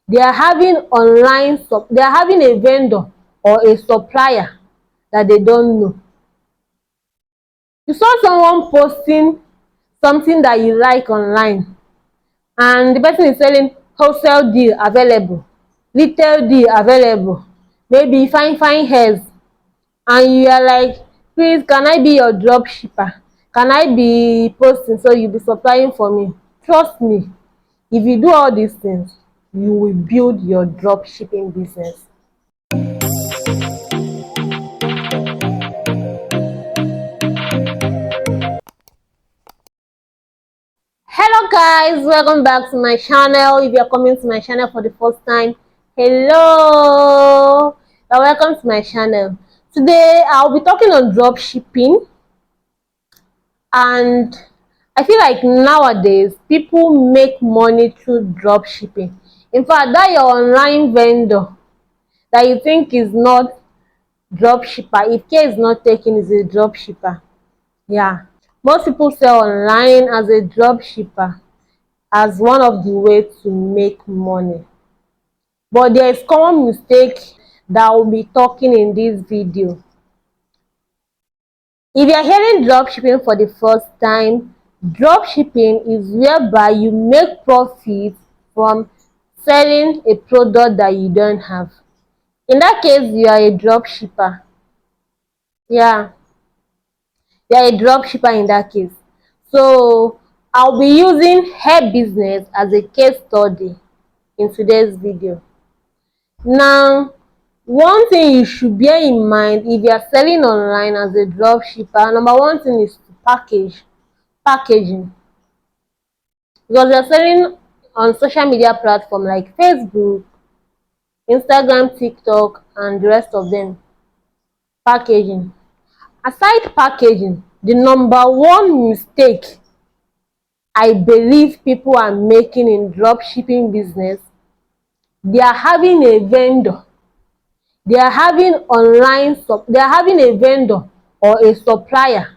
they are having they are having a vendor or a supplier that they don't know. You saw someone posting something that you like online, and the person is selling wholesale deal available, retail deal available, maybe fine hairs, and you are like, please, can I be your drop shipper? Can I be posting so you'll be supplying for me? Trust me, if you do all these things, you will build your drop shipping business. Hello guys, welcome back to my channel. If you're coming to my channel for the first time, hello, welcome to my channel. Today I'll be talking on drop shipping, and I feel like nowadays people make money through drop shipping. In fact, that your online vendor that you think is not drop shipper, if care is not taken, is a drop shipper. Yeah, most people sell online as a drop shipper as one of the ways to make money. But there is common mistake that I will be talking in this video. If you are hearing drop shipping for the first time, drop shipping is whereby you make profit from selling a product that you don't have. In that case, you are a drop shipper. Yeah, you are a drop shipper in that case. So I'll be using hair business as a case study in today's video. Now, one thing you should bear in mind if you are selling online as a drop shipper, number one thing is to packaging. Because you're selling on social media platform like Facebook, Instagram, TikTok, and the rest of them. Packaging. Aside packaging, the number one mistake I believe people are making in drop shipping business, they are having a vendor. They are having a vendor or a supplier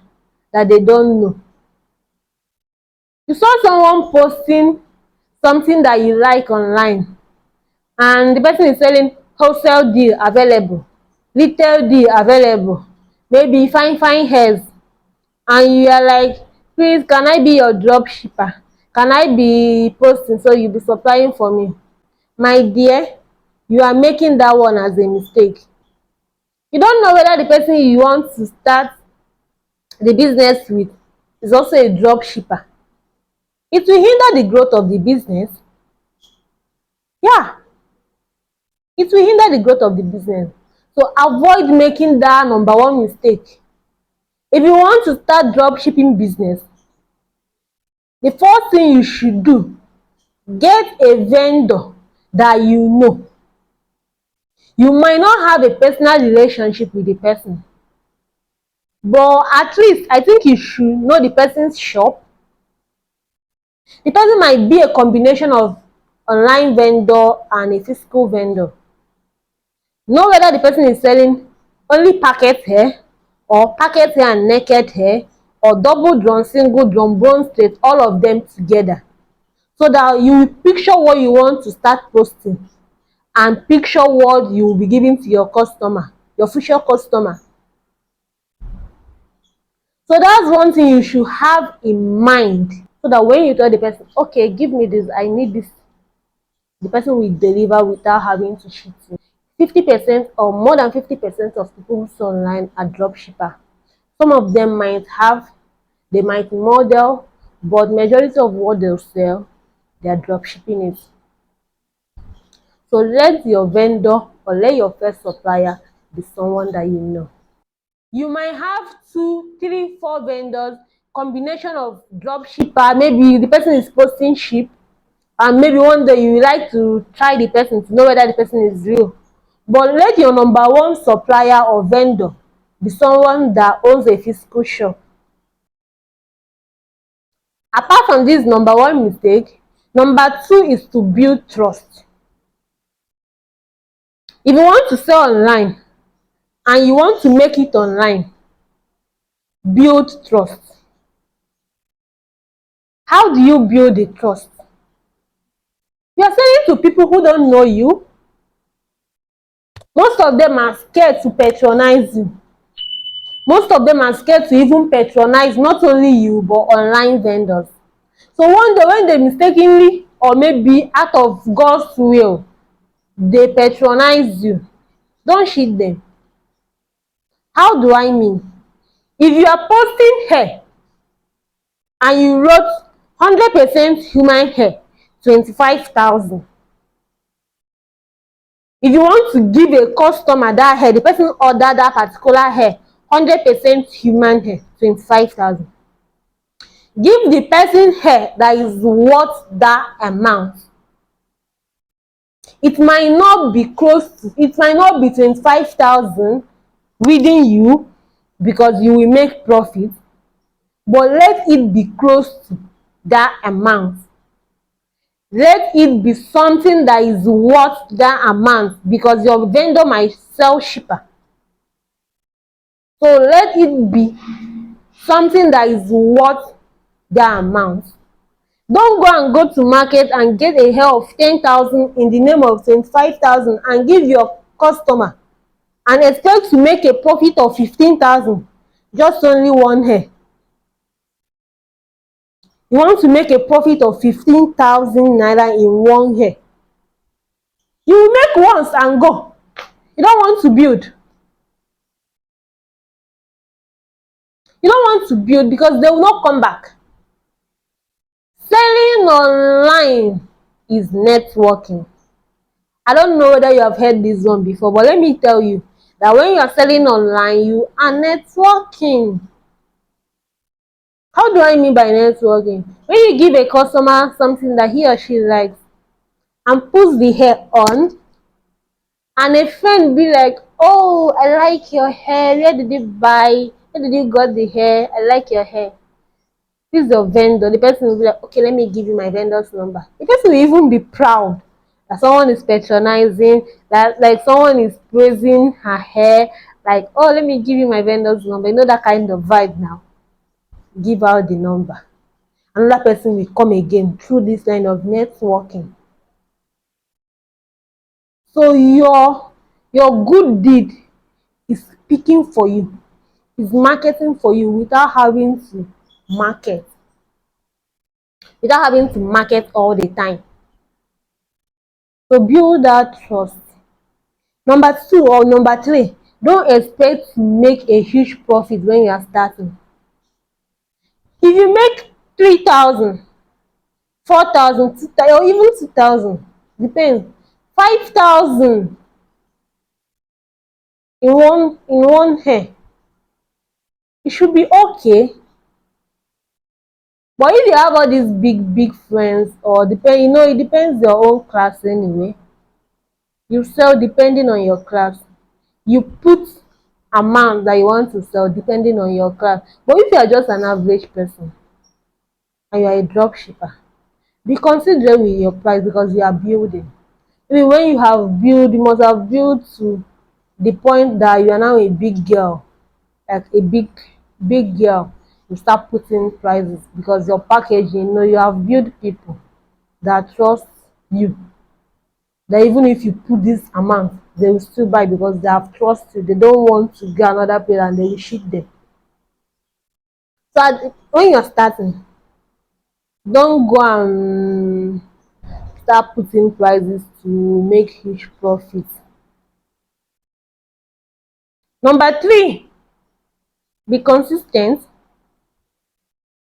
that they don't know. You saw someone posting something that you like online, and the person is selling wholesale deal available, retail deal available, maybe fine hairs, and you are like, please, can I be your drop shipper? Can I be posting so you'll be supplying for me? My dear, you are making that one as a mistake. You don't know whether the person you want to start the business with is also a drop shipper. It will hinder the growth of the business. Yeah, it will hinder the growth of the business. So avoid making that number one mistake. If you want to start drop shipping business, the first thing you should do, get a vendor that you know. You might not have a personal relationship with the person, but at least I think you should know the person's shop. The person might be a combination of online vendor and a physical vendor. Know whether the person is selling only packet hair, or packet hair and naked hair, or double drum, single drum, bone straight, all of them together, so that you will picture what you want to start posting and picture what you will be giving to your customer, your future customer. So that's one thing you should have in mind, so that when you tell the person, okay, give me this, I need this, the person will deliver without having to cheat you. 50% or more than 50% of people who sell online are drop shipper. Some of them they might model, but majority of what they'll sell, they are drop shipping it. So let your vendor or let your first supplier be someone that you know. You might have 2, 3, 4 vendors, combination of drop shipper. Maybe the person is posting ship, and maybe one day you like to try the person to know whether the person is real. But let your number one supplier or vendor be someone that owns a physical shop. Apart from this number one mistake, number two is to build trust. If you want to sell online and you want to make it online, build trust. How do you build the trust? You are selling to people who don't know you. Most of them are scared to patronize you. Most of them are scared to even patronize not only you but online vendors. So one day when they mistakenly or maybe out of God's will they patronize you, don't shit them. How do I mean? If you are posting hair and you wrote 100% human hair 25,000, if you want to give a customer that hair, the person order that particular hair 100% human hair 25,000, give the person hair that is worth that amount. It might not be close to, it might not be 25,000 within you because you will make profit, but let it be close to that amount. Let it be something that is worth that amount because your vendor might sell cheaper. So let it be something that is worth that amount. Don't go to market and get a hair of 10,000 in the name of 25,000 and give your customer and expect to make a profit of 15,000 just only one hair. You want to make a profit of 15,000 naira in one hair. You will make once and go. You don't want to build. You don't want to build because they will not come back. Selling online is networking. I don't know whether you have heard this one before, but let me tell you that when you are selling online, you are networking. How do I mean by networking? When you give a customer something that he or she likes and puts the hair on, and a friend be like, oh, I like your hair, where did you buy, where did you got the hair, I like your hair. This is your vendor. The person will be like, okay, let me give you my vendor's number. The person will even be proud that someone is patronizing, that like someone is praising her hair, like, oh, let me give you my vendor's number. You know that kind of vibe now. Give out the number. Another person will come again through this line of networking. So your good deed is speaking for you, is marketing for you without having to market, all the time. So build that trust. Number two or number three, don't expect to make a huge profit when you are starting. If you make 3,000, 4,000, 2,000, or even 2,000, depends, 5,000 in one hair, it should be okay. But if you have all these big friends, or depend, it depends your own class anyway. You sell depending on your class. You put amount that you want to sell depending on your class. But if you are just an average person and you are a drop shipper, be considerate with your price because you are building. Maybe when you have built, you must have built to the point that you are now a big girl, like a big girl. You start putting prices because your packaging, you have built people that trust you, that even if you put this amount they will still buy because they have trust you. They don't want to get another place and they will shit them. So when you're starting, don't go and start putting prices to make huge profits. Number three, be consistent.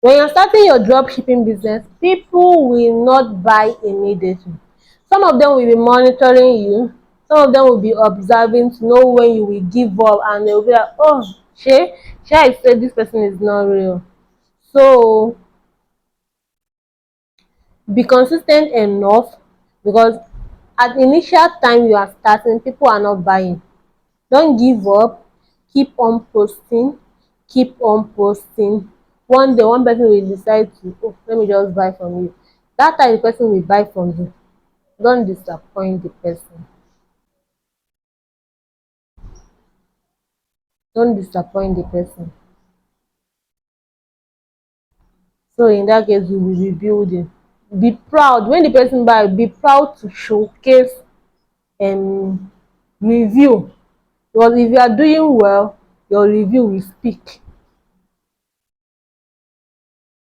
When you're starting your drop shipping business, people will not buy immediately. Some of them will be monitoring you. Some of them will be observing to know when you will give up, and they will be like, oh, shey I said this person is not real. So be consistent enough, because at the initial time you are starting, people are not buying. Don't give up. Keep on posting. Keep on posting. One day one person will decide to, oh, let me just buy from you. That time the person will buy from you. Don't disappoint the person. Don't disappoint the person. So in that case, you will be building. be proud when the person buy, be proud to showcase review, because if you are doing well, your review will speak.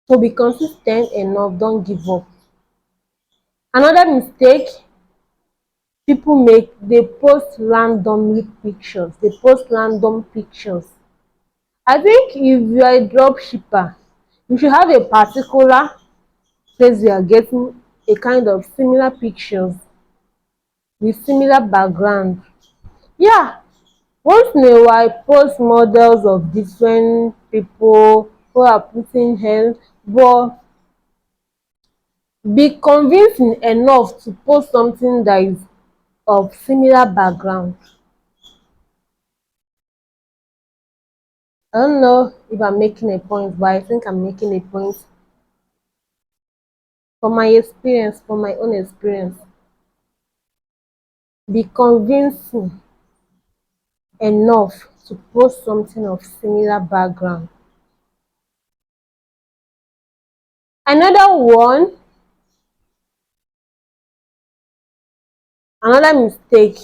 So be consis ten t enough, don't give up. Another mistake people make, they post randomly pictures, they post random pictures. I think if you are a drop shipper, you should have a particular place you are getting a kind of similar pictures with similar background. Yeah, once in a while post models of different people who are putting hands, but be convincing enough to post something that is of similar background. I don't know if I'm making a point, but I think I'm making a point from my experience, from my own experience. Be convincing enough to post something of similar background. Another one, another mistake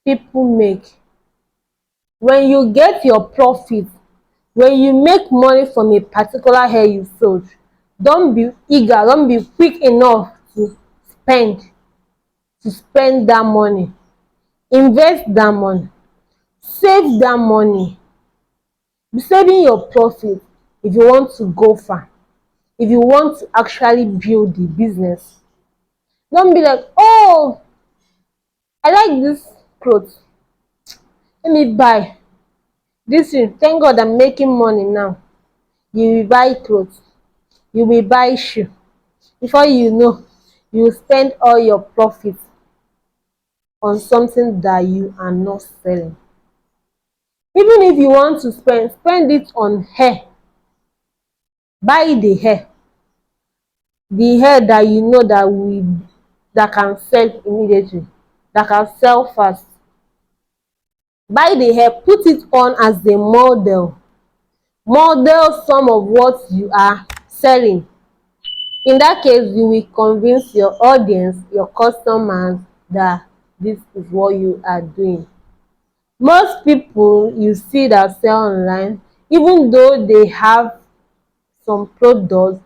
people make, when you get your profit, when you make money from a particular hair you sold, don't be eager, don't be quick enough spend to spend that money. Invest that money, save that money, be saving your profit if you want to go far, if you want to actually build the business. Don't be like, oh, I like this clothes, let me buy this thing, thank God I'm making money now. You will buy clothes, you will buy shoe, before you know, you will spend all your profit on something that you are not selling. Even if you want to spend it on hair, buy the hair that you know that can sell immediately, that can sell fast. Buy the hair, put it on as a model some of what you are selling. In that case, you will convince your audience, your customers, that this is what you are doing. Most people you see that sell online, even though they have some products,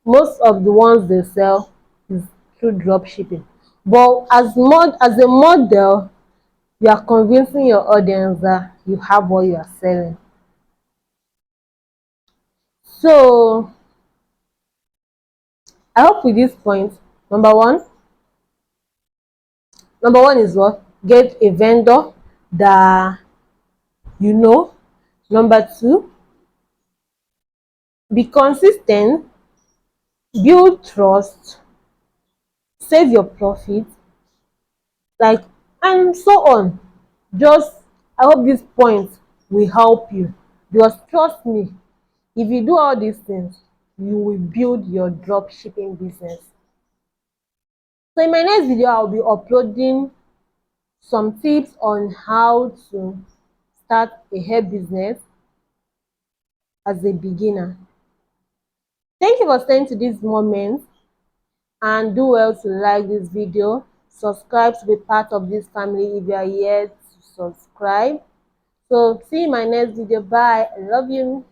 most of the ones they sell is through drop shipping. But as a model, you are convincing your audience that you have what you are selling. So I hope with this point, number one, is what? Get a vendor that you know. Number two, be consis ten t, build trust, save your profit, like, and so on. Just, I hope this point will help you, because trust me, if you do all these things, you will build your drop shipping business. So in my next video, I'll be uploading some tips on how to start a hair business as a beginner. Thank you for staying to this moment, and do well to like this video, subscribe to be part of this family if you are yet to subscribe. So see you in my next video. Bye. I love you.